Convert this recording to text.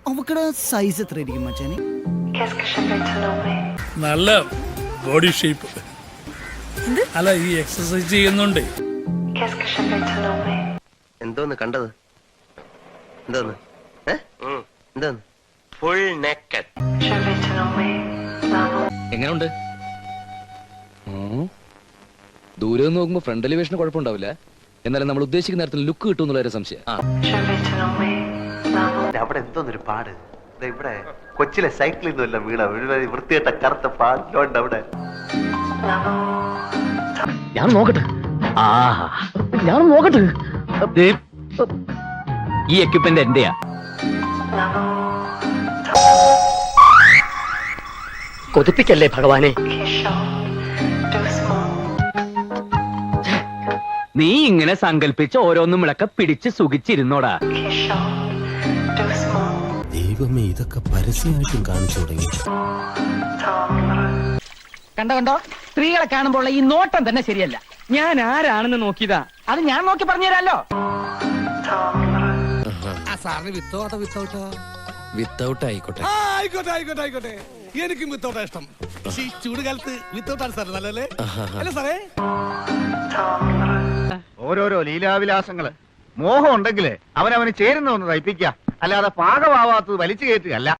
അവക്കടെ size എത്ര ഇരിക്കും മച്ചാനെ? നല്ല ബോഡി ഷേപ്പ്. അല്ല, ഈ എക്സസൈസ് ചെയ്യുന്നുണ്ട്. എന്തോന്ന് കണ്ടത്? എന്തോന്ന് എന്തോന്ന്? Full naked. എങ്ങനെയുണ്ട്? ദൂരെ നിന്ന് നോക്കുമ്പോ ഫ്രണ്ട് എലിവേഷന് കുഴപ്പമുണ്ടാവില്ല. എന്നാലും നമ്മൾ ഉദ്ദേശിക്കുന്ന നേരത്തിൽ ലുക്ക് കിട്ടും എന്നുള്ള സംശയം. അവിടെ എന്തോന്നൊരു പാട്. ഇവിടെ കൊച്ചിലെ സൈക്കിളിൽ നിന്നല്ല വീണ വൃത്തികെട്ട കറുത്ത പാടിലുണ്ട് അവിടെ. ഞാൻ നോക്കട്ടെ. ഞാൻ നോക്കട്ടെ. ഈ എക്യുപ്മെന്റ് എന്റെയാ. കൊതിപ്പിക്കല്ലേ ഭഗവാനെ. നീ ഇങ്ങനെ സങ്കല്പിച്ച് ഓരോന്നും വിളക്ക പിടിച്ച് സുഖിച്ചിരുന്നോടാ. ദൈവമേ, ഇതൊക്കെ പരസ്യമായിട്ടും കാണിച്ചു തുടങ്ങി. കണ്ടോ സ്ത്രീകളെ കാണുമ്പോൾ ഈ നോട്ടം തന്നെ ശരിയല്ല. ഞാൻ ആരാണെന്ന് നോക്കിയതാ. അത് ഞാൻ നോക്കി പറഞ്ഞുതരാലോ. വിത്തൗട്ട് ആയിക്കോട്ടെ. ആയിക്കോട്ടെ. എനിക്കും വിത്തൗട്ടാ ഇഷ്ടം. ഈ ചൂട് കാലത്ത് വിത്തൗട്ടാണ് സാർ നല്ലല്ലേ? അല്ല സാറേ, ഓരോരോ ലീലാവിലാസങ്ങള്. മോഹം ഉണ്ടെങ്കില് അവനവന് ചേരുന്ന ഒന്ന് തയ്പ്പിക്കുക, അല്ലാതെ പാകമാവാത്തത് വലിച്ചു കയറ്റുകയല്ല.